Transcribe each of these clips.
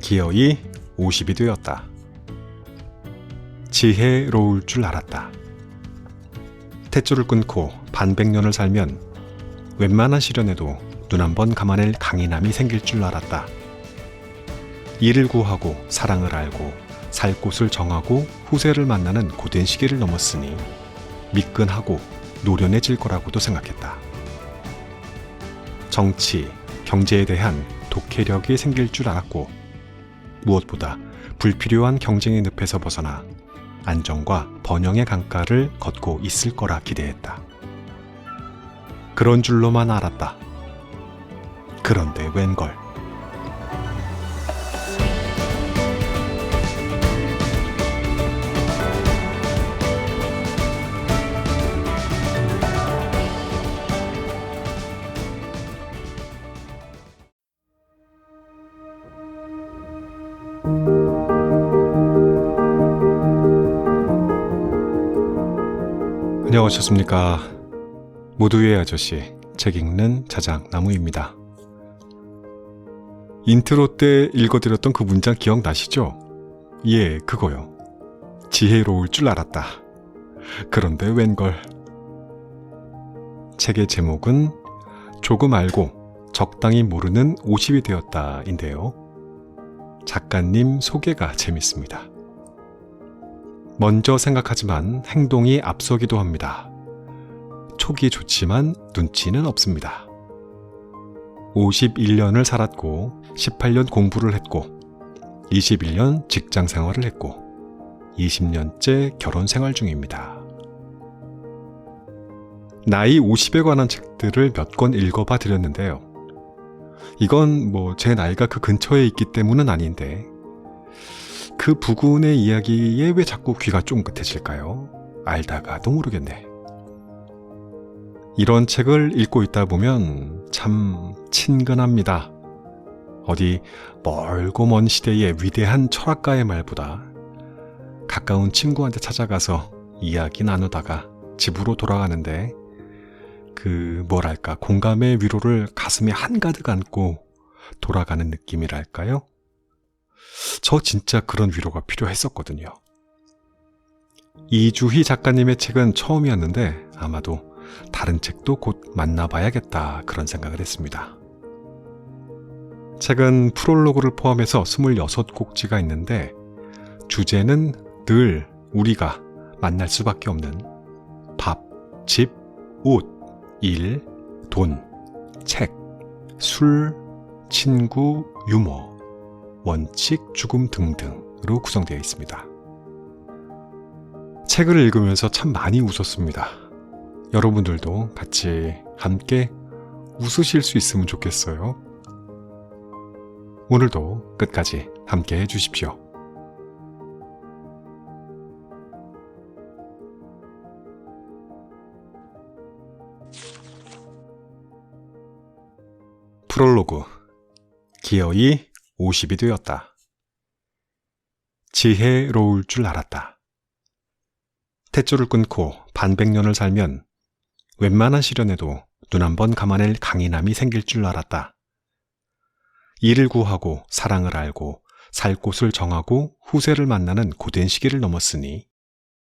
기어이 50이 되었다. 지혜로울 줄 알았다. 탯줄을 끊고 반백년을 살면 웬만한 시련에도 눈 한 번 감아낼 강인함이 생길 줄 알았다. 이를 구하고 사랑을 알고 살 곳을 정하고 후세를 만나는 고된 시기를 넘었으니 미끈하고 노련해질 거라고도 생각했다. 정치, 경제에 대한 독해력이 생길 줄 알았고 무엇보다 불필요한 경쟁의 늪에서 벗어나 안정과 번영의 강가를 걷고 있을 거라 기대했다. 그런 줄로만 알았다. 그런데 웬걸. 안녕하셨습니까? 모두의 아저씨, 책 읽는 자작나무입니다. 인트로 때 읽어드렸던 그 문장 기억나시죠? 예, 그거요. 지혜로울 줄 알았다. 그런데 웬걸. 책의 제목은 조금 알고 적당히 모르는 50이 되었다 인데요. 작가님 소개가 재밌습니다. 먼저 생각하지만 행동이 앞서기도 합니다. 촉이 좋지만 눈치는 없습니다. 51년을 살았고 18년 공부를 했고 21년 직장 생활을 했고 20년째 결혼 생활 중입니다. 나이 50에 관한 책들을 몇 권 읽어봐 드렸는데요. 이건 제 나이가 그 근처에 있기 때문은 아닌데 그 부군의 이야기에 왜 자꾸 귀가 쫑긋해질까요? 알다가도 모르겠네. 이런 책을 읽고 있다 보면 참 친근합니다. 어디 멀고 먼 시대의 위대한 철학가의 말보다 가까운 친구한테 찾아가서 이야기 나누다가 집으로 돌아가는데 공감의 위로를 가슴에 한가득 안고 돌아가는 느낌이랄까요? 저 진짜 그런 위로가 필요했었거든요. 이주희 작가님의 책은 처음이었는데 아마도 다른 책도 곧 만나봐야겠다 그런 생각을 했습니다. 책은 프롤로그를 포함해서 26곡지가 있는데 주제는 늘 우리가 만날 수밖에 없는 밥, 집, 옷, 일, 돈, 책, 술, 친구, 유머, 원칙, 죽음 등등으로 구성되어 있습니다. 책을 읽으면서 참 많이 웃었습니다. 여러분들도 같이 함께 웃으실 수 있으면 좋겠어요. 오늘도 끝까지 함께 해주십시오. 프롤로그 기어이 50이 되었다. 지혜로울 줄 알았다. 탯줄을 끊고 반백년을 살면 웬만한 시련에도 눈 한 번 감아낼 강인함이 생길 줄 알았다. 이를 구하고 사랑을 알고 살 곳을 정하고 후세를 만나는 고된 시기를 넘었으니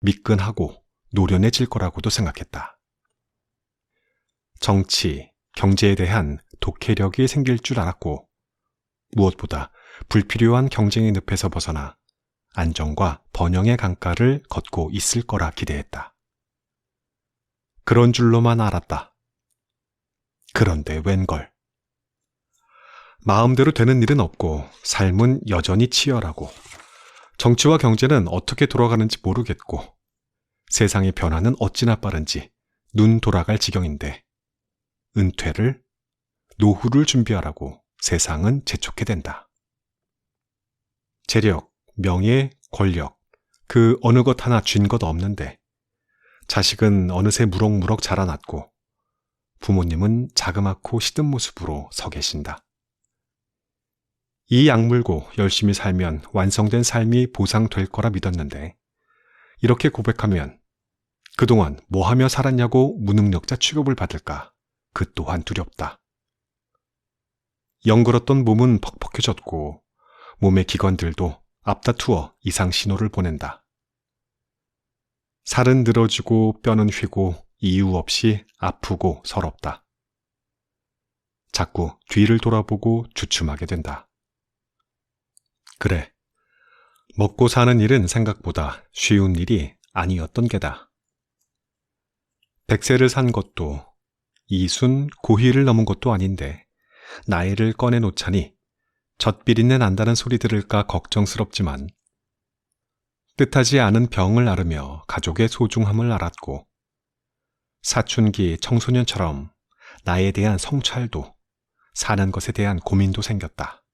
미끈하고 노련해질 거라고도 생각했다. 정치, 경제에 대한 독해력이 생길 줄 알았고 무엇보다 불필요한 경쟁의 늪에서 벗어나 안정과 번영의 강가를 걷고 있을 거라 기대했다. 그런 줄로만 알았다. 그런데 웬걸. 마음대로 되는 일은 없고 삶은 여전히 치열하고 정치와 경제는 어떻게 돌아가는지 모르겠고 세상의 변화는 어찌나 빠른지 눈 돌아갈 지경인데 은퇴를, 노후를 준비하라고 세상은 재촉해 댄다. 재력, 명예, 권력, 그 어느 것 하나 쥔 것 없는데 자식은 어느새 무럭무럭 자라났고 부모님은 자그맣고 시든 모습으로 서 계신다. 이 약물고 열심히 살면 완성된 삶이 보상될 거라 믿었는데 이렇게 고백하면 그동안 뭐 하며 살았냐고 무능력자 취급을 받을까 그 또한 두렵다. 영글었던 몸은 퍽퍽해졌고 몸의 기관들도 앞다투어 이상 신호를 보낸다. 살은 늘어지고 뼈는 휘고 이유 없이 아프고 서럽다. 자꾸 뒤를 돌아보고 주춤하게 된다. 그래, 먹고 사는 일은 생각보다 쉬운 일이 아니었던 게다. 100세를 산 것도 이순 고희를 넘은 것도 아닌데 나이를 꺼내놓자니 젖비린내 난다는 소리 들을까 걱정스럽지만 뜻하지 않은 병을 앓으며 가족의 소중함을 알았고 사춘기 청소년처럼 나에 대한 성찰도 사는 것에 대한 고민도 생겼다.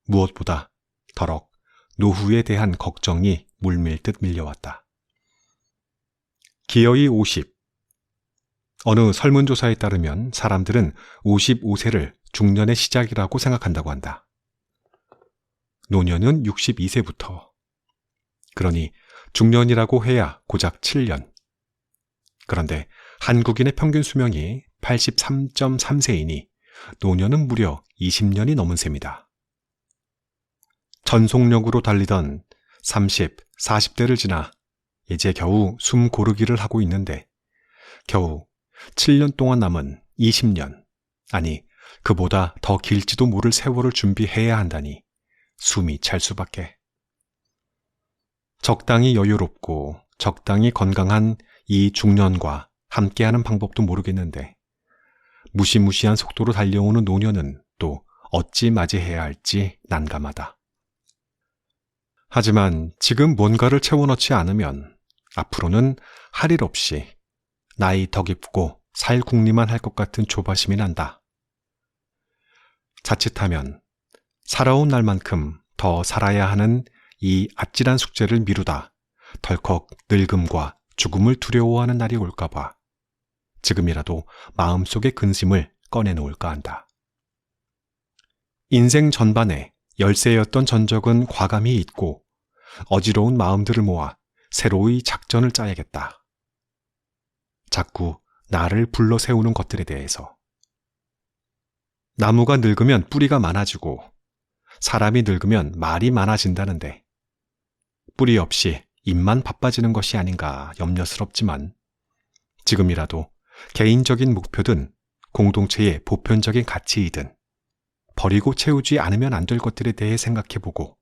무엇보다 더럭 노후에 대한 걱정이 물밀듯 밀려왔다. 기어이 50. 어느 설문조사에 따르면 사람들은 55세를 중년의 시작이라고 생각한다고 한다. 노년은 62세부터. 그러니 중년이라고 해야 고작 7년. 그런데 한국인의 평균 수명이 83.3세이니 노년은 무려 20년이 넘은 셈이다. 전속력으로 달리던 30, 40대를 지나 이제 겨우 숨 고르기를 하고 있는데 겨우 7년 동안 남은 20년, 아니 그보다 더 길지도 모를 세월을 준비해야 한다니 숨이 찰 수밖에. 적당히 여유롭고 적당히 건강한 이 중년과 함께하는 방법도 모르겠는데 무시무시한 속도로 달려오는 노년은 또 어찌 맞이해야 할지 난감하다. 하지만 지금 뭔가를 채워넣지 않으면 앞으로는 할 일 없이 나이 더 깊고 살 궁리만 할 것 같은 조바심이 난다. 자칫하면 살아온 날만큼 더 살아야 하는 이 아찔한 숙제를 미루다 덜컥 늙음과 죽음을 두려워하는 날이 올까봐 지금이라도 마음속의 근심을 꺼내놓을까 한다. 인생 전반에 열세였던 전적은 과감히 잊고 어지러운 마음들을 모아 새로이 작전을 짜야겠다. 자꾸 나를 불러 세우는 것들에 대해서. 나무가 늙으면 뿌리가 많아지고 사람이 늙으면 말이 많아진다는데 뿌리 없이 입만 바빠지는 것이 아닌가 염려스럽지만 지금이라도 개인적인 목표든 공동체의 보편적인 가치이든 버리고 채우지 않으면 안 될 것들에 대해 생각해보고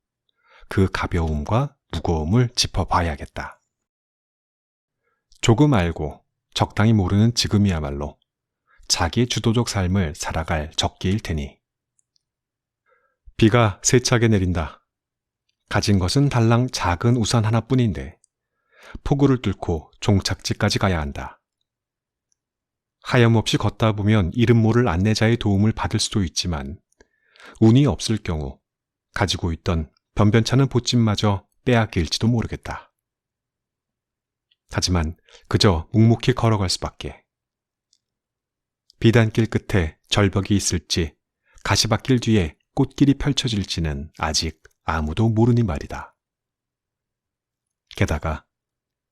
그 가벼움과 무거움을 짚어봐야겠다. 조금 알고 적당히 모르는 지금이야말로 자기 주도적 삶을 살아갈 적기일 테니. 비가 세차게 내린다. 가진 것은 달랑 작은 우산 하나뿐인데 폭우를 뚫고 종착지까지 가야 한다. 하염없이 걷다 보면 이름 모를 안내자의 도움을 받을 수도 있지만 운이 없을 경우 가지고 있던 변변찮은 보찜마저 빼앗길지도 모르겠다. 하지만 그저 묵묵히 걸어갈 수밖에. 비단길 끝에 절벽이 있을지 가시밭길 뒤에 꽃길이 펼쳐질지는 아직 아무도 모르니 말이다. 게다가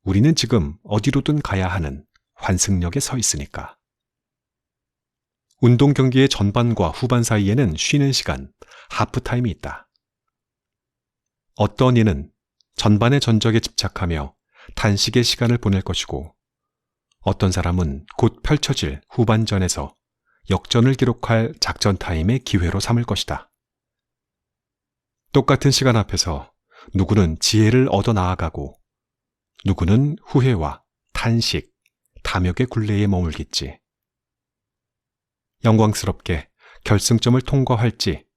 우리는 지금 어디로든 가야 하는 환승역에 서 있으니까. 운동 경기의 전반과 후반 사이에는 쉬는 시간, 하프타임이 있다. 어떤 이는 전반의 전적에 집착하며 단식의 시간을 보낼 것이고 어떤 사람은 곧 펼쳐질 후반전에서 역전을 기록할 작전 타임의 기회로 삼을 것이다. 똑같은 시간 앞에서 누구는 지혜를 얻어 나아가고 누구는 후회와 탄식, 탐욕의 굴레에 머물겠지. 영광스럽게 결승점을 통과할지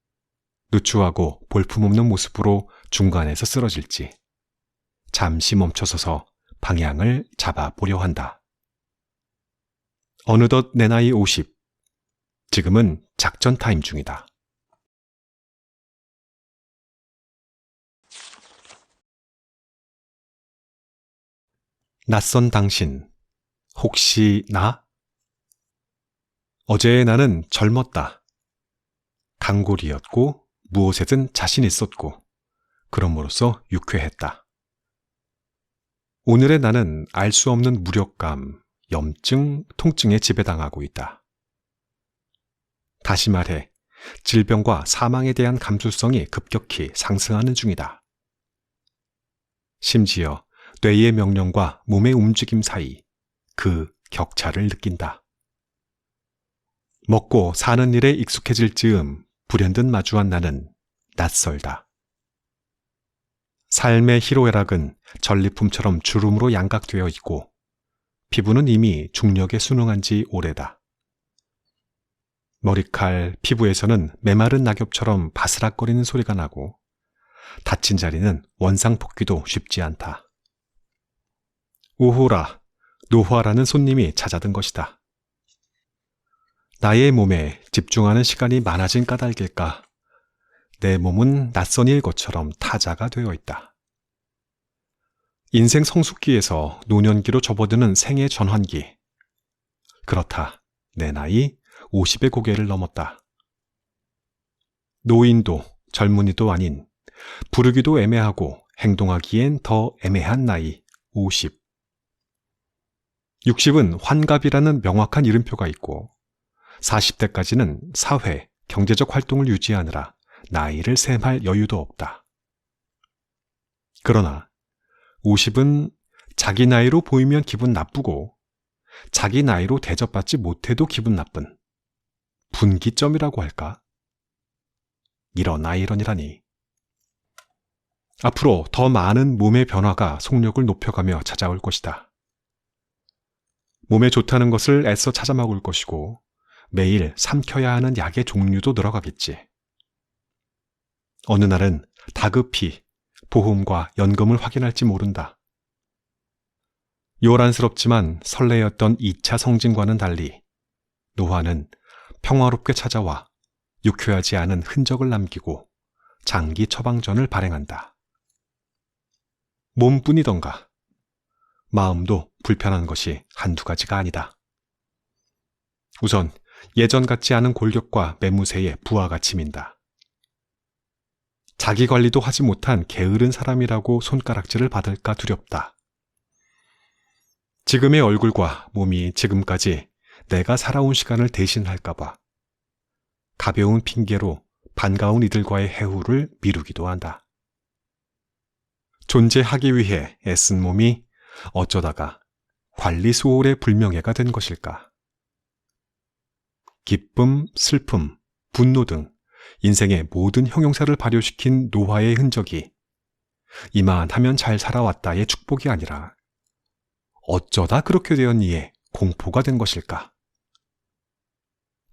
누추하고 볼품없는 모습으로 중간에서 쓰러질지 잠시 멈춰서서 방향을 잡아보려 한다. 어느덧 내 나이 50. 지금은 작전 타임 중이다. 낯선 당신, 혹시 나? 어제의 나는 젊었다. 강골이었고 무엇에든 자신 있었고 그럼으로써 유쾌했다. 오늘의 나는 알 수 없는 무력감, 염증, 통증에 지배당하고 있다. 다시 말해 질병과 사망에 대한 감수성이 급격히 상승하는 중이다. 심지어 뇌의 명령과 몸의 움직임 사이 그 격차를 느낀다. 먹고 사는 일에 익숙해질 즈음 불현듯 마주한 나는 낯설다. 삶의 희로애락은 전리품처럼 주름으로 양각되어 있고 피부는 이미 중력에 순응한 지 오래다. 머리칼, 피부에서는 메마른 낙엽처럼 바스락거리는 소리가 나고 다친 자리는 원상복귀도 쉽지 않다. 오호라, 노화라는 손님이 찾아든 것이다. 나의 몸에 집중하는 시간이 많아진 까닭일까? 내 몸은 낯선 일것처럼 타자가 되어 있다. 인생 성숙기에서 노년기로 접어드는 생애 전환기. 그렇다. 내 나이 50의 고개를 넘었다. 노인도 젊은이도 아닌, 부르기도 애매하고 행동하기엔 더 애매한 나이 50. 60은 환갑이라는 명확한 이름표가 있고 40대까지는 사회, 경제적 활동을 유지하느라 나이를 셈할 여유도 없다. 그러나 50은 자기 나이로 보이면 기분 나쁘고 자기 나이로 대접받지 못해도 기분 나쁜 분기점이라고 할까? 이러니라니. 앞으로 더 많은 몸의 변화가 속력을 높여가며 찾아올 것이다. 몸에 좋다는 것을 애써 찾아 먹을 것이고 매일 삼켜야 하는 약의 종류도 늘어가겠지. 어느 날은 다급히 보험과 연금을 확인할지 모른다. 요란스럽지만 설레였던 2차 성징과는 달리 노화는 평화롭게 찾아와 유쾌하지 않은 흔적을 남기고 장기 처방전을 발행한다. 몸뿐이던가 마음도 불편한 것이 한두 가지가 아니다. 우선 예전 같지 않은 골격과 매무새에 부하가 치민다. 자기 관리도 하지 못한 게으른 사람이라고 손가락질을 받을까 두렵다. 지금의 얼굴과 몸이 지금까지 내가 살아온 시간을 대신할까봐 가벼운 핑계로 반가운 이들과의 해후를 미루기도 한다. 존재하기 위해 애쓴 몸이 어쩌다가 관리 소홀의 불명예가 된 것일까? 기쁨, 슬픔, 분노 등 인생의 모든 형용사를 발효시킨 노화의 흔적이 이만하면 잘 살아왔다의 축복이 아니라 어쩌다 그렇게 되었니에 공포가 된 것일까?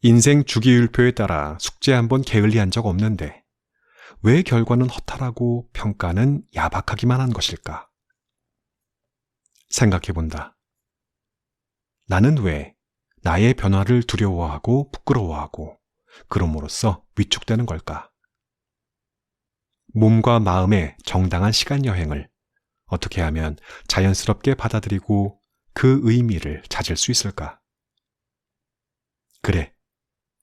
인생 주기율표에 따라 숙제 한번 게을리한 적 없는데 왜 결과는 허탈하고 평가는 야박하기만 한 것일까? 생각해본다. 나는 왜 나의 변화를 두려워하고 부끄러워하고 그럼으로써 위축되는 걸까? 몸과 마음의 정당한 시간 여행을 어떻게 하면 자연스럽게 받아들이고 그 의미를 찾을 수 있을까? 그래,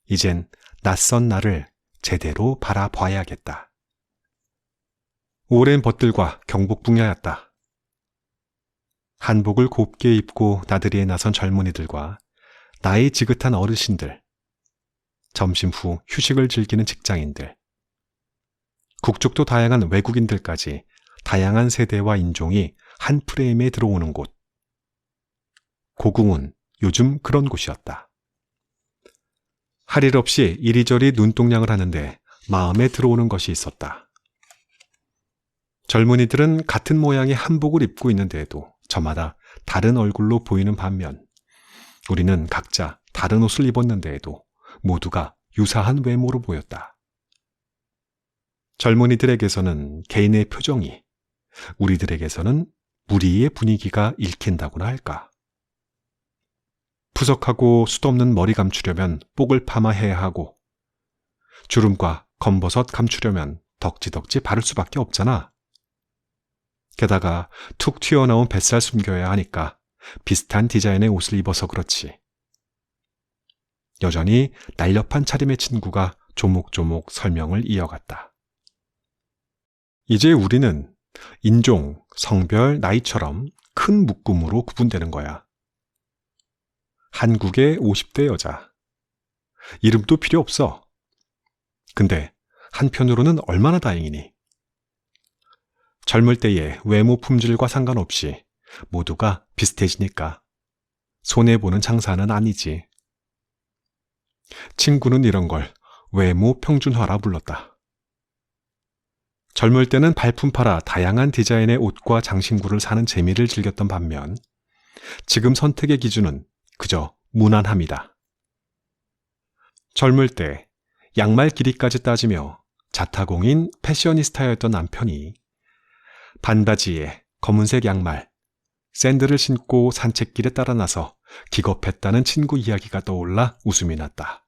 이젠 낯선 나를 제대로 바라봐야겠다. 오랜 벗들과 경복궁야였다. 한복을 곱게 입고 나들이에 나선 젊은이들과 나이 지긋한 어르신들, 점심 후 휴식을 즐기는 직장인들, 국적도 다양한 외국인들까지 다양한 세대와 인종이 한 프레임에 들어오는 곳. 고궁은 요즘 그런 곳이었다. 할 일 없이 이리저리 눈동냥을 하는데 마음에 들어오는 것이 있었다. 젊은이들은 같은 모양의 한복을 입고 있는데도 저마다 다른 얼굴로 보이는 반면 우리는 각자 다른 옷을 입었는데도 모두가 유사한 외모로 보였다. 젊은이들에게서는 개인의 표정이, 우리들에게서는 무리의 분위기가 읽힌다고나 할까. 푸석하고 숱없는 머리 감추려면 뽁을 파마해야 하고 주름과 검버섯 감추려면 덕지덕지 바를 수밖에 없잖아. 게다가 툭 튀어나온 뱃살 숨겨야 하니까 비슷한 디자인의 옷을 입어서 그렇지. 여전히 날렵한 차림의 친구가 조목조목 설명을 이어갔다. 이제 우리는 인종, 성별, 나이처럼 큰 묶음으로 구분되는 거야. 한국의 50대 여자. 이름도 필요 없어. 근데 한편으로는 얼마나 다행이니. 젊을 때의 외모 품질과 상관없이 모두가 비슷해지니까 손해보는 장사는 아니지. 친구는 이런 걸 외모 평준화라 불렀다. 젊을 때는 발품 팔아 다양한 디자인의 옷과 장신구를 사는 재미를 즐겼던 반면 지금 선택의 기준은 그저 무난함이다. 젊을 때 양말 길이까지 따지며 자타공인 패셔니스타였던 남편이 반바지에 검은색 양말, 샌들을 신고 산책길에 따라 나서 기겁했다는 친구 이야기가 떠올라 웃음이 났다.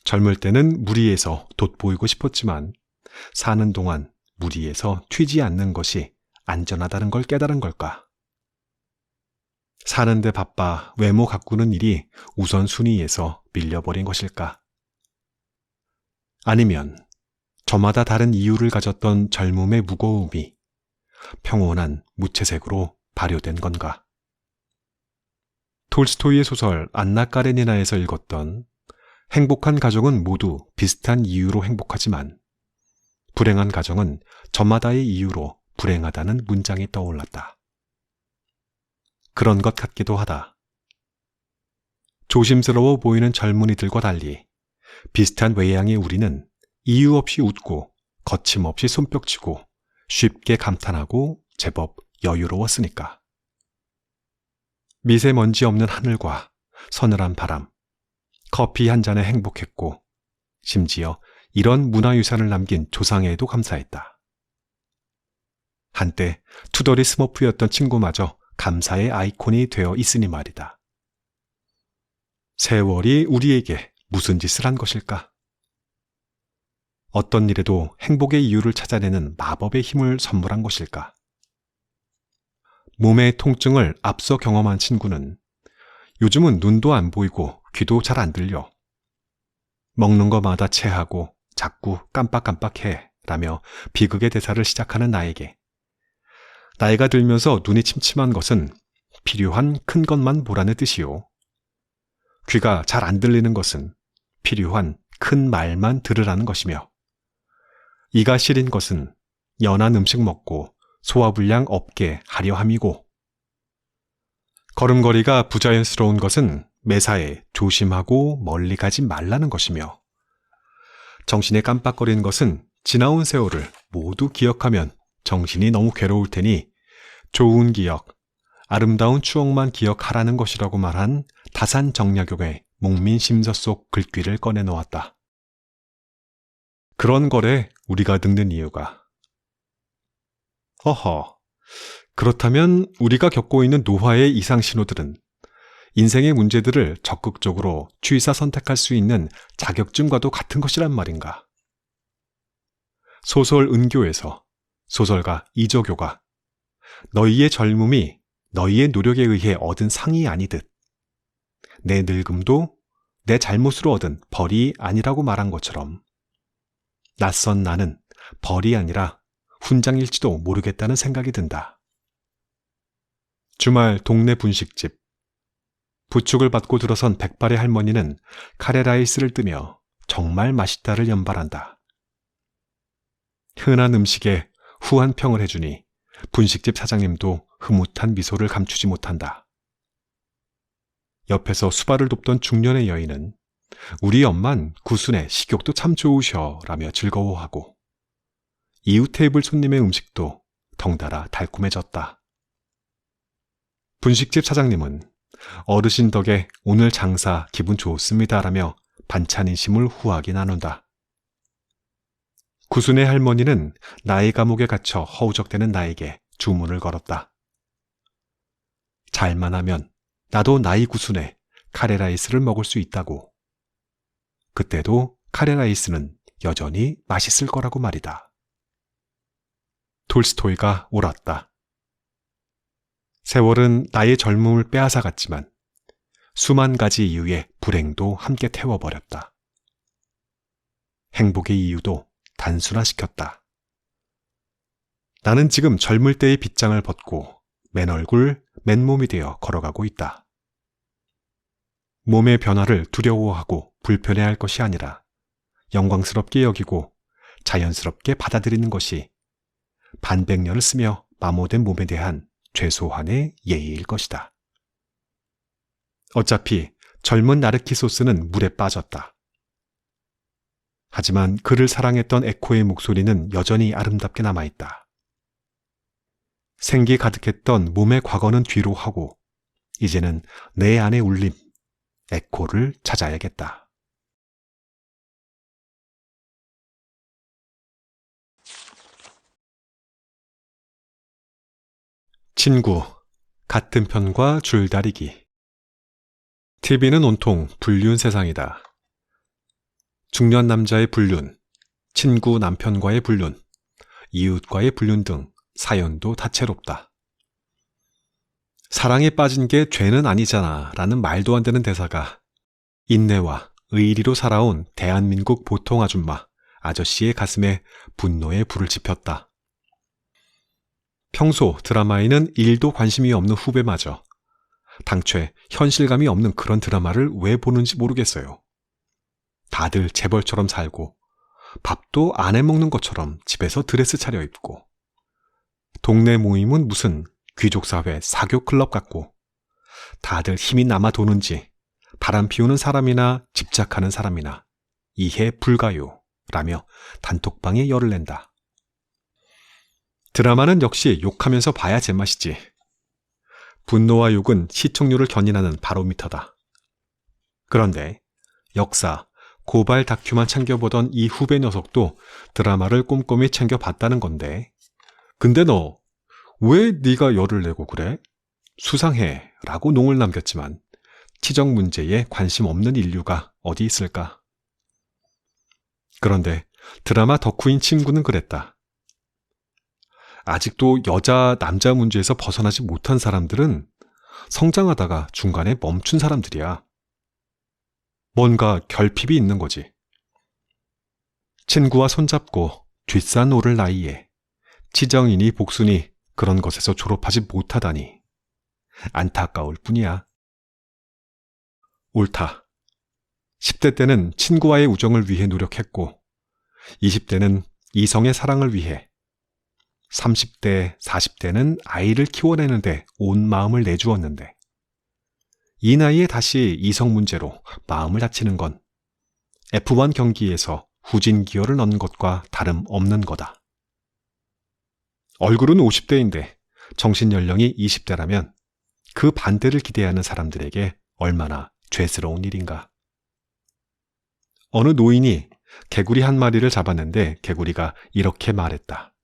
젊을 때는 무리해서 돋보이고 싶었지만 사는 동안 무리해서 튀지 않는 것이 안전하다는 걸 깨달은 걸까? 사는데 바빠 외모 가꾸는 일이 우선순위에서 밀려버린 것일까? 아니면 저마다 다른 이유를 가졌던 젊음의 무거움이 평온한 무채색으로 발효된 건가? 톨스토이의 소설 안나 까레니나에서 읽었던 행복한 가정은 모두 비슷한 이유로 행복하지만 불행한 가정은 저마다의 이유로 불행하다는 문장이 떠올랐다. 그런 것 같기도 하다. 조심스러워 보이는 젊은이들과 달리 비슷한 외양의 우리는 이유 없이 웃고 거침없이 손뼉치고 쉽게 감탄하고 제법 여유로웠으니까. 미세먼지 없는 하늘과 서늘한 바람, 커피 한 잔에 행복했고 심지어 이런 문화유산을 남긴 조상에도 감사했다. 한때 투덜이 스머프였던 친구마저 감사의 아이콘이 되어 있으니 말이다. 세월이 우리에게 무슨 짓을 한 것일까? 어떤 일에도 행복의 이유를 찾아내는 마법의 힘을 선물한 것일까? 몸의 통증을 앞서 경험한 친구는 요즘은 눈도 안 보이고 귀도 잘 안 들려. 먹는 것마다 체하고 자꾸 깜빡깜빡해 라며 비극의 대사를 시작하는 나에게 나이가 들면서 눈이 침침한 것은 필요한 큰 것만 보라는 뜻이요. 귀가 잘 안 들리는 것은 필요한 큰 말만 들으라는 것이며 이가 시린 것은 연한 음식 먹고 소화불량 없게 하려 함이고 걸음걸이가 부자연스러운 것은 매사에 조심하고 멀리 가지 말라는 것이며 정신이 깜빡거리는 것은 지나온 세월을 모두 기억하면 정신이 너무 괴로울 테니 좋은 기억, 아름다운 추억만 기억하라는 것이라고 말한 다산정약용의 목민심서 속 글귀를 꺼내놓았다. 그런 거래 우리가 늙는 이유가. 허허, 그렇다면 우리가 겪고 있는 노화의 이상신호들은 인생의 문제들을 적극적으로 취사 선택할 수 있는 자격증과도 같은 것이란 말인가? 소설 은교에서 소설가 이조교가 너희의 젊음이 너희의 노력에 의해 얻은 상이 아니듯 내 늙음도 내 잘못으로 얻은 벌이 아니라고 말한 것처럼 낯선 나는 벌이 아니라 훈장일지도 모르겠다는 생각이 든다. 주말 동네 분식집. 부축을 받고 들어선 백발의 할머니는 카레라이스를 뜨며 정말 맛있다를 연발한다. 흔한 음식에 후한 평을 해주니 분식집 사장님도 흐뭇한 미소를 감추지 못한다. 옆에서 수발을 돕던 중년의 여인은 우리 엄만 구순에 식욕도 참 좋으셔 라며 즐거워하고 이웃 테이블 손님의 음식도 덩달아 달콤해졌다. 분식집 사장님은 어르신 덕에 오늘 장사 기분 좋습니다 라며 반찬 인심을 후하게 나눈다. 구순의 할머니는 나의 감옥에 갇혀 허우적대는 나에게 주문을 걸었다. 잘만 하면 나도 나이 구순에 카레라이스를 먹을 수 있다고. 그때도 카레라이스는 여전히 맛있을 거라고 말이다. 톨스토이가 옳았다. 세월은 나의 젊음을 빼앗아갔지만 수만 가지 이유의 불행도 함께 태워버렸다. 행복의 이유도 단순화시켰다. 나는 지금 젊을 때의 빗장을 벗고 맨 얼굴, 맨몸이 되어 걸어가고 있다. 몸의 변화를 두려워하고 불편해할 것이 아니라 영광스럽게 여기고 자연스럽게 받아들이는 것이 반백년을 쓰며 마모된 몸에 대한 최소한의 예의일 것이다. 어차피 젊은 나르키소스는 물에 빠졌다. 하지만 그를 사랑했던 에코의 목소리는 여전히 아름답게 남아있다. 생기 가득했던 몸의 과거는 뒤로 하고 이제는 내 안에 울림, 에코를 찾아야겠다. 친구, 같은 편과 줄다리기. TV는 온통 불륜 세상이다. 중년 남자의 불륜, 친구 남편과의 불륜, 이웃과의 불륜 등 사연도 다채롭다. 사랑에 빠진 게 죄는 아니잖아 라는 말도 안 되는 대사가 인내와 의리로 살아온 대한민국 보통 아저씨의 가슴에 분노의 불을 지폈다. 평소 드라마에는 1도 관심이 없는 후배마저 당최 현실감이 없는 그런 드라마를 왜 보는지 모르겠어요. 다들 재벌처럼 살고 밥도 안 해먹는 것처럼 집에서 드레스 차려입고 동네 모임은 무슨 귀족사회 사교클럽 같고 다들 힘이 남아 도는지 바람 피우는 사람이나 집착하는 사람이나 이해 불가요 라며 단톡방에 열을 낸다. 드라마는 역시 욕하면서 봐야 제맛이지. 분노와 욕은 시청률을 견인하는 바로미터다. 그런데 역사, 고발 다큐만 챙겨보던 이 후배 녀석도 드라마를 꼼꼼히 챙겨봤다는 건데 근데 너 왜 네가 열을 내고 그래? 수상해 라고 농을 남겼지만 치적 문제에 관심 없는 인류가 어디 있을까? 그런데 드라마 덕후인 친구는 그랬다. 아직도 여자, 남자 문제에서 벗어나지 못한 사람들은 성장하다가 중간에 멈춘 사람들이야. 뭔가 결핍이 있는 거지. 친구와 손잡고 뒷산 오를 나이에 치정이니 복순이 그런 것에서 졸업하지 못하다니 안타까울 뿐이야. 옳다. 10대 때는 친구와의 우정을 위해 노력했고 20대는 이성의 사랑을 위해 30대, 40대는 아이를 키워내는데 온 마음을 내주었는데 이 나이에 다시 이성 문제로 마음을 다치는 건 F1 경기에서 후진 기어를 넣는 것과 다름없는 거다. 얼굴은 50대인데 정신연령이 20대라면 그 반대를 기대하는 사람들에게 얼마나 죄스러운 일인가. 어느 노인이 개구리 한 마리를 잡았는데 개구리가 이렇게 말했다.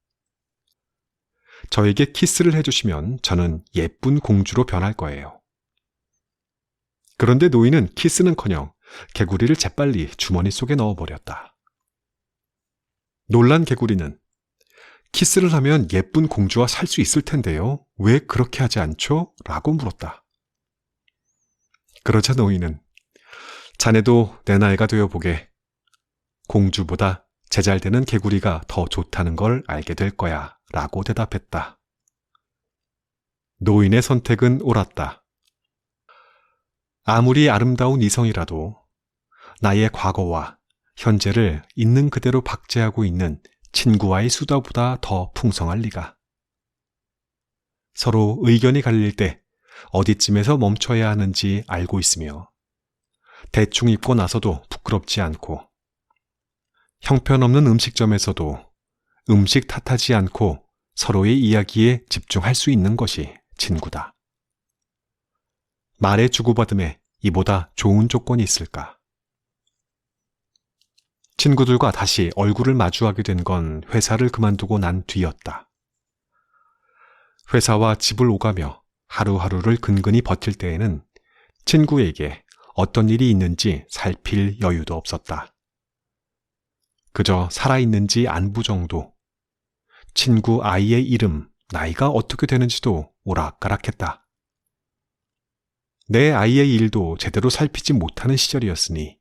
저에게 키스를 해주시면 저는 예쁜 공주로 변할 거예요. 그런데 노인은 키스는커녕 개구리를 재빨리 주머니 속에 넣어버렸다. 놀란 개구리는 키스를 하면 예쁜 공주와 살 수 있을 텐데요. 왜 그렇게 하지 않죠? 라고 물었다. 그러자 노인은 자네도 내 나이가 되어보게. 공주보다 제잘되는 개구리가 더 좋다는 걸 알게 될 거야. 라고 대답했다. 노인의 선택은 옳았다. 아무리 아름다운 이성이라도 나의 과거와 현재를 있는 그대로 박제하고 있는 친구와의 수다보다 더 풍성할 리가. 서로 의견이 갈릴 때 어디쯤에서 멈춰야 하는지 알고 있으며 대충 입고 나서도 부끄럽지 않고 형편없는 음식점에서도 음식 탓하지 않고 서로의 이야기에 집중할 수 있는 것이 친구다. 말의 주고받음에 이보다 좋은 조건이 있을까? 친구들과 다시 얼굴을 마주하게 된 건 회사를 그만두고 난 뒤였다. 회사와 집을 오가며 하루하루를 근근히 버틸 때에는 친구에게 어떤 일이 있는지 살필 여유도 없었다. 그저 살아있는지 안부 정도, 친구 아이의 이름, 나이가 어떻게 되는지도 오락가락했다. 내 아이의 일도 제대로 살피지 못하는 시절이었으니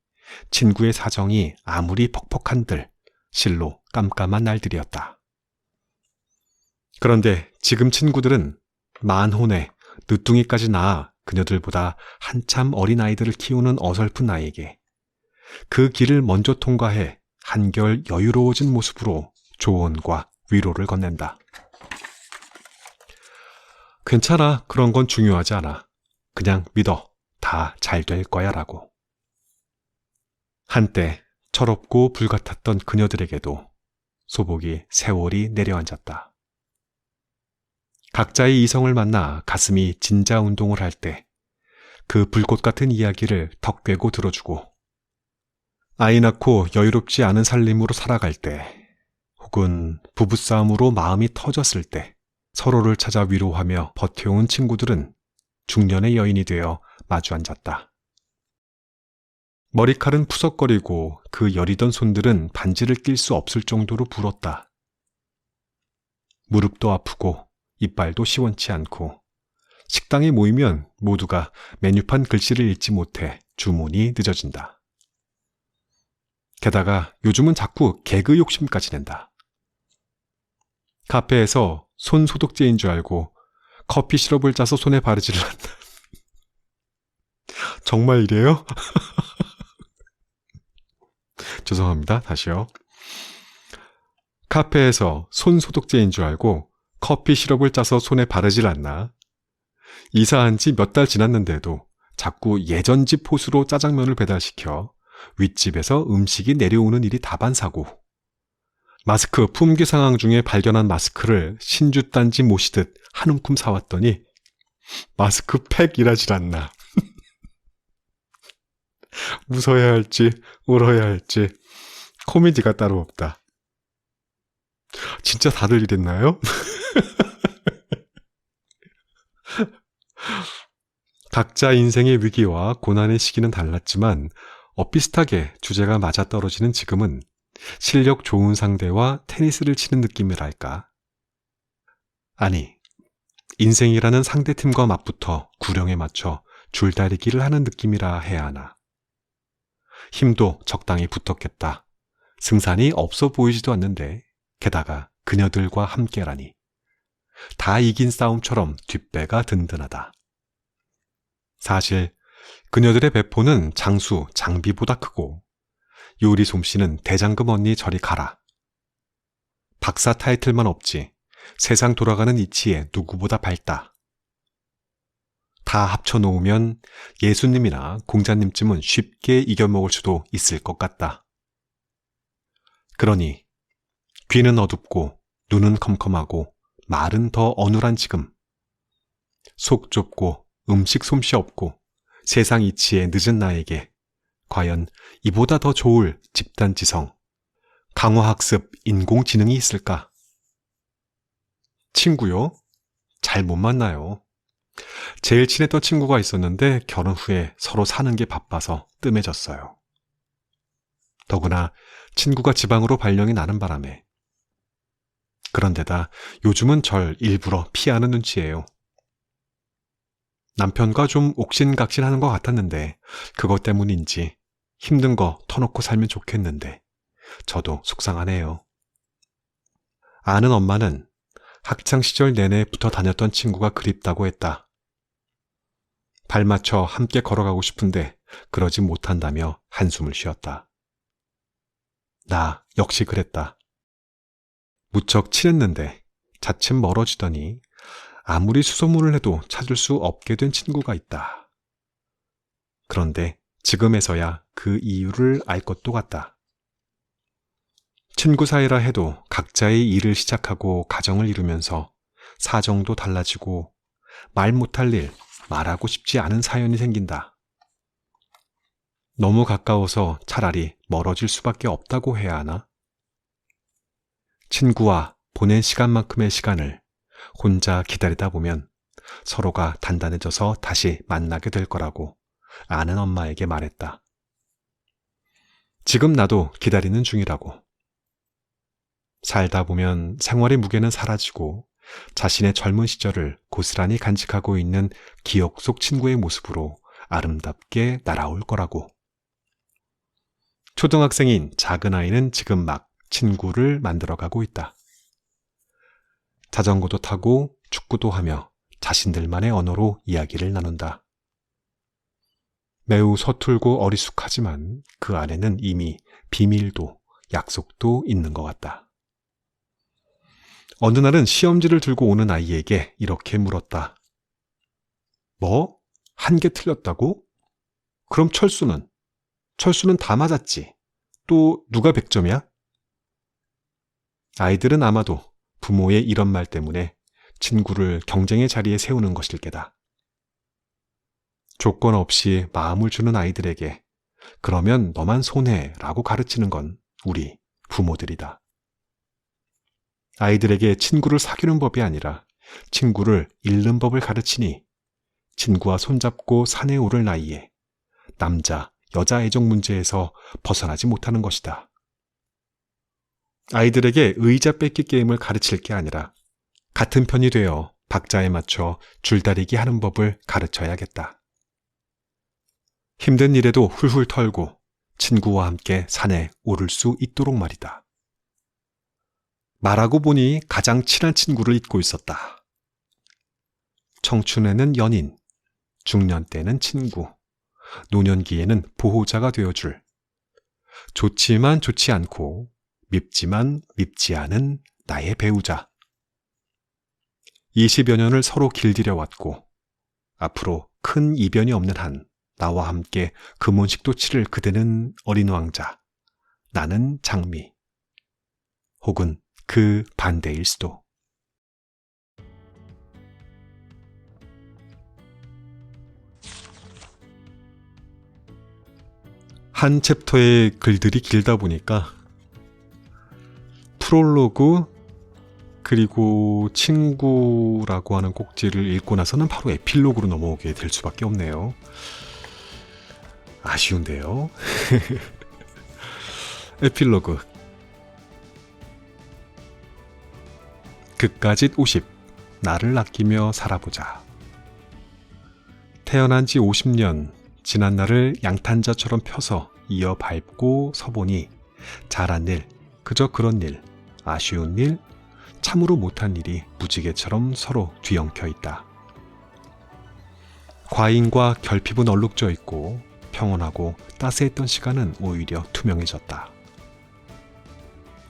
친구의 사정이 아무리 퍽퍽한들 실로 깜깜한 날들이었다. 그런데 지금 친구들은 만혼에 늦둥이까지 낳아 그녀들보다 한참 어린 아이들을 키우는 어설픈 나에게 그 길을 먼저 통과해 한결 여유로워진 모습으로 조언과 위로를 건넨다. 괜찮아. 그런 건 중요하지 않아. 그냥 믿어. 다 잘 될 거야 라고. 한때 철없고 불같았던 그녀들에게도 소복이 세월이 내려앉았다. 각자의 이성을 만나 가슴이 진자 운동을 할 때 그 불꽃 같은 이야기를 턱 꿰고 들어주고, 아이 낳고 여유롭지 않은 살림으로 살아갈 때, 혹은 부부싸움으로 마음이 터졌을 때 서로를 찾아 위로하며 버텨온 친구들은 중년의 여인이 되어 마주 앉았다. 머리칼은 푸석거리고 그 여리던 손들은 반지를 낄 수 없을 정도로 불었다. 무릎도 아프고 이빨도 시원치 않고 식당에 모이면 모두가 메뉴판 글씨를 읽지 못해 주문이 늦어진다. 게다가 요즘은 자꾸 개그 욕심까지 낸다. 카페에서 손 소독제인 줄 알고 커피 시럽을 짜서 손에 바르지를 않는다. 정말 이래요? 죄송합니다. 다시요. 카페에서 손 소독제인 줄 알고 커피 시럽을 짜서 손에 바르질 않나? 이사한 지 몇 달 지났는데도 자꾸 예전 집 호수로 짜장면을 배달시켜 윗집에서 음식이 내려오는 일이 다반사고, 마스크 품귀 상황 중에 발견한 마스크를 신주단지 모시듯 한 움큼 사왔더니 마스크팩이라질 않나. 웃어야 할지 울어야 할지 코미디가 따로 없다. 진짜 다들 이랬나요? 각자 인생의 위기와 고난의 시기는 달랐지만 엇비슷하게 주제가 맞아떨어지는 지금은 실력 좋은 상대와 테니스를 치는 느낌이랄까? 아니, 인생이라는 상대팀과 맞붙어 구령에 맞춰 줄다리기를 하는 느낌이라 해야 하나? 힘도 적당히 붙었겠다. 승산이 없어 보이지도 않는데 게다가 그녀들과 함께라니. 다 이긴 싸움처럼 뒷배가 든든하다. 사실 그녀들의 배포는 장수, 장비보다 크고 요리 솜씨는 대장금 언니 저리 가라. 박사 타이틀만 없지 세상 돌아가는 이치에 누구보다 밝다. 다 합쳐놓으면 예수님이나 공자님쯤은 쉽게 이겨먹을 수도 있을 것 같다. 그러니 귀는 어둡고 눈은 컴컴하고 말은 더 어눌한 지금, 속 좁고 음식 솜씨 없고 세상 이치에 늦은 나에게 과연 이보다 더 좋을 집단지성, 강화학습, 인공지능이 있을까? 친구요? 잘 못 만나요. 제일 친했던 친구가 있었는데 결혼 후에 서로 사는 게 바빠서 뜸해졌어요. 더구나 친구가 지방으로 발령이 나는 바람에. 그런데다 요즘은 절 일부러 피하는 눈치예요. 남편과 좀 옥신각신하는 것 같았는데 그것 때문인지 힘든 거 터놓고 살면 좋겠는데 저도 속상하네요. 아는 엄마는 학창시절 내내 붙어 다녔던 친구가 그립다고 했다. 발 맞춰 함께 걸어가고 싶은데 그러지 못한다며 한숨을 쉬었다. 나 역시 그랬다. 무척 친했는데 자칫 멀어지더니 아무리 수소문을 해도 찾을 수 없게 된 친구가 있다. 그런데 지금에서야 그 이유를 알 것도 같다. 친구 사이라 해도 각자의 일을 시작하고 가정을 이루면서 사정도 달라지고 말 못할 일, 말하고 싶지 않은 사연이 생긴다. 너무 가까워서 차라리 멀어질 수밖에 없다고 해야 하나? 친구와 보낸 시간만큼의 시간을 혼자 기다리다 보면 서로가 단단해져서 다시 만나게 될 거라고 아는 엄마에게 말했다. 지금 나도 기다리는 중이라고. 살다 보면 생활의 무게는 사라지고 자신의 젊은 시절을 고스란히 간직하고 있는 기억 속 친구의 모습으로 아름답게 날아올 거라고. 초등학생인 작은 아이는 지금 막 친구를 만들어가고 있다. 자전거도 타고 축구도 하며 자신들만의 언어로 이야기를 나눈다. 매우 서툴고 어리숙하지만 그 안에는 이미 비밀도 약속도 있는 것 같다. 어느 날은 시험지를 들고 오는 아이에게 이렇게 물었다. 뭐? 한 개 틀렸다고? 그럼 철수는? 철수는 다 맞았지. 또 누가 100점이야? 아이들은 아마도 부모의 이런 말 때문에 친구를 경쟁의 자리에 세우는 것일 게다. 조건 없이 마음을 주는 아이들에게 그러면 너만 손해라고 가르치는 건 우리 부모들이다. 아이들에게 친구를 사귀는 법이 아니라 친구를 잃는 법을 가르치니 친구와 손잡고 산에 오를 나이에 남자, 여자 애정 문제에서 벗어나지 못하는 것이다. 아이들에게 의자 뺏기 게임을 가르칠 게 아니라 같은 편이 되어 박자에 맞춰 줄다리기 하는 법을 가르쳐야겠다. 힘든 일에도 훌훌 털고 친구와 함께 산에 오를 수 있도록 말이다. 말하고 보니 가장 친한 친구를 잊고 있었다. 청춘에는 연인, 중년 때는 친구, 노년기에는 보호자가 되어줄, 좋지만 좋지 않고 밉지만 밉지 않은 나의 배우자. 20여 년을 서로 길들여 왔고 앞으로 큰 이변이 없는 한 나와 함께 금혼식도 치를 그대는 어린 왕자, 나는 장미. 혹은 그 반대일 수도. 한 챕터의 글들이 길다 보니까 프롤로그 그리고 친구라고 하는 꼭지를 읽고 나서는 바로 에필로그로 넘어오게 될 수밖에 없네요. 아쉬운데요. 에필로그. 그까짓 50. 나를 아끼며 살아보자. 태어난 지 50년, 지난 날을 양탄자처럼 펴서 이어 밟고 서보니 잘한 일, 그저 그런 일, 아쉬운 일, 참으로 못한 일이 무지개처럼 서로 뒤엉켜 있다. 과잉과 결핍은 얼룩져 있고 평온하고 따스했던 시간은 오히려 투명해졌다.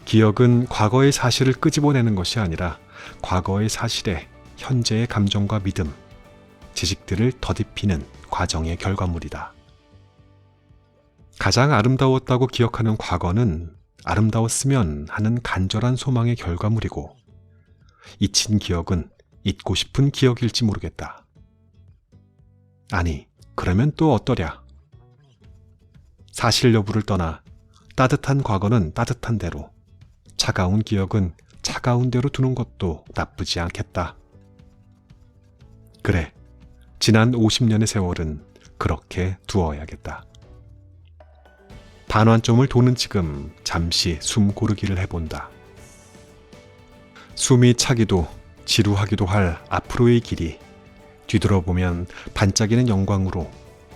기억은 과거의 사실을 끄집어내는 것이 아니라 과거의 사실에 현재의 감정과 믿음, 지식들을 더딥히는 과정의 결과물이다. 가장 아름다웠다고 기억하는 과거는 아름다웠으면 하는 간절한 소망의 결과물이고 잊힌 기억은 잊고 싶은 기억일지 모르겠다. 아니, 그러면 또 어떠랴? 사실 여부를 떠나 따뜻한 과거는 따뜻한 대로, 차가운 기억은 차가운 대로 두는 것도 나쁘지 않겠다. 그래, 지난 50년의 세월은 그렇게 두어야겠다. 반환점을 도는 지금 잠시 숨 고르기를 해본다. 숨이 차기도 지루하기도 할 앞으로의 길이 뒤돌아보면 반짝이는 영광으로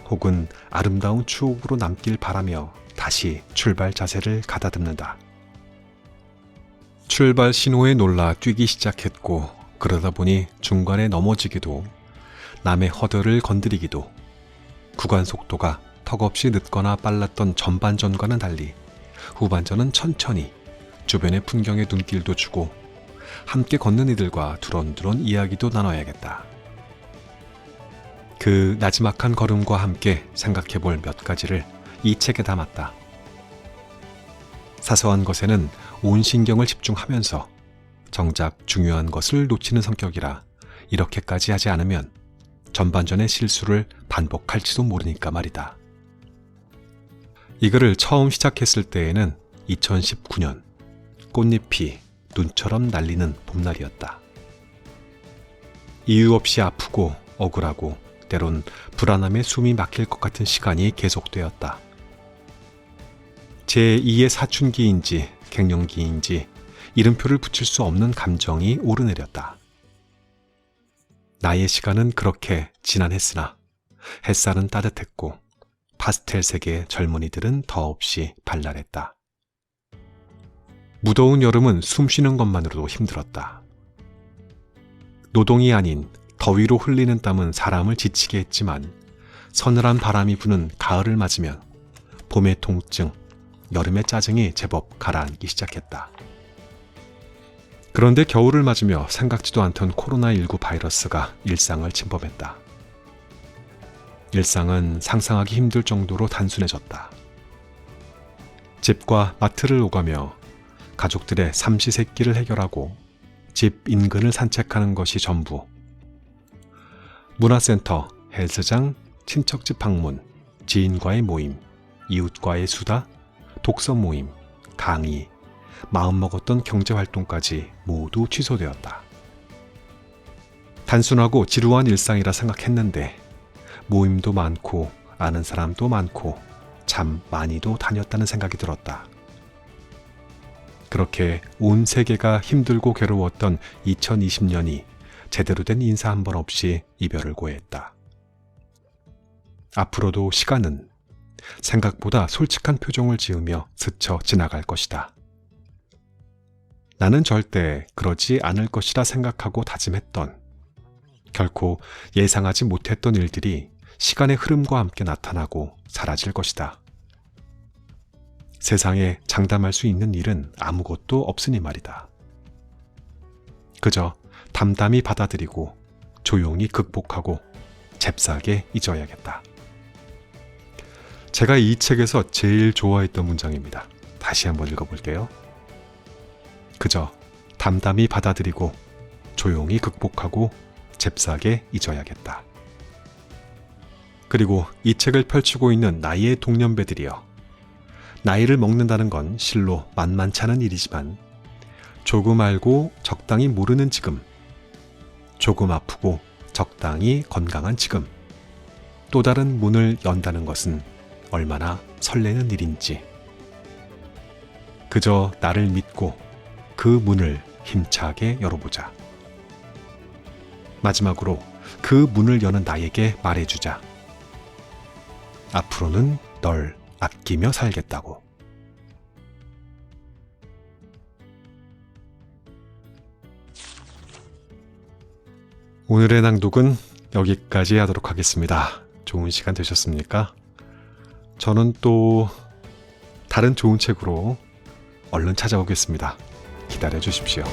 혹은 아름다운 추억으로 남길 바라며 다시 출발 자세를 가다듬는다. 출발 신호에 놀라 뛰기 시작했고 그러다 보니 중간에 넘어지기도 남의 허들을 건드리기도 구간 속도가 턱없이 늦거나 빨랐던 전반전과는 달리 후반전은 천천히 주변의 풍경에 눈길도 주고 함께 걷는 이들과 두런두런 이야기도 나눠야겠다. 그 나지막한 걸음과 함께 생각해볼 몇 가지를 이 책에 담았다. 사소한 것에는 온 신경을 집중하면서 정작 중요한 것을 놓치는 성격이라 이렇게까지 하지 않으면 전반전의 실수를 반복할지도 모르니까 말이다. 이 글을 처음 시작했을 때에는 2019년 꽃잎이 눈처럼 날리는 봄날이었다. 이유 없이 아프고 억울하고 때론 불안함에 숨이 막힐 것 같은 시간이 계속되었다. 제2의 사춘기인지 갱년기인지 이름표를 붙일 수 없는 감정이 오르내렸다. 나의 시간은 그렇게 지난했으나 햇살은 따뜻했고 파스텔색의 젊은이들은 더없이 발랄했다. 무더운 여름은 숨 쉬는 것만으로도 힘들었다. 노동이 아닌 더위로 흘리는 땀은 사람을 지치게 했지만 서늘한 바람이 부는 가을을 맞으면 봄의 통증, 여름의 짜증이 제법 가라앉기 시작했다. 그런데 겨울을 맞으며 생각지도 않던 코로나19 바이러스가 일상을 침범했다. 일상은 상상하기 힘들 정도로 단순해졌다. 집과 마트를 오가며 가족들의 삼시세끼를 해결하고 집 인근을 산책하는 것이 전부. 문화센터, 헬스장, 친척집 방문, 지인과의 모임, 이웃과의 수다, 독서 모임, 강의, 마음먹었던 경제활동까지 모두 취소되었다. 단순하고 지루한 일상이라 생각했는데 모임도 많고 아는 사람도 많고 참 많이도 다녔다는 생각이 들었다. 그렇게 온 세계가 힘들고 괴로웠던 2020년이 제대로 된 인사 한 번 없이 이별을 고했다. 앞으로도 시간은 생각보다 솔직한 표정을 지으며 스쳐 지나갈 것이다. 나는 절대 그러지 않을 것이라 생각하고 다짐했던, 결코 예상하지 못했던 일들이 시간의 흐름과 함께 나타나고 사라질 것이다. 세상에 장담할 수 있는 일은 아무것도 없으니 말이다. 그저 담담히 받아들이고 조용히 극복하고 잽싸게 잊어야겠다. 제가 이 책에서 제일 좋아했던 문장입니다. 다시 한번 읽어볼게요. 그저 담담히 받아들이고 조용히 극복하고 잽싸게 잊어야겠다. 그리고 이 책을 펼치고 있는 나이의 동년배들이여, 나이를 먹는다는 건 실로 만만치 않은 일이지만 조금 알고 적당히 모르는 지금, 조금 아프고 적당히 건강한 지금, 또 다른 문을 연다는 것은 얼마나 설레는 일인지. 그저 나를 믿고 그 문을 힘차게 열어보자. 마지막으로 그 문을 여는 나에게 말해주자. 앞으로는 널 아끼며 살겠다고. 오늘의 낭독은 여기까지 하도록 하겠습니다. 좋은 시간 되셨습니까? 저는 또 다른 좋은 책으로 얼른 찾아오겠습니다. 기다려 주십시오.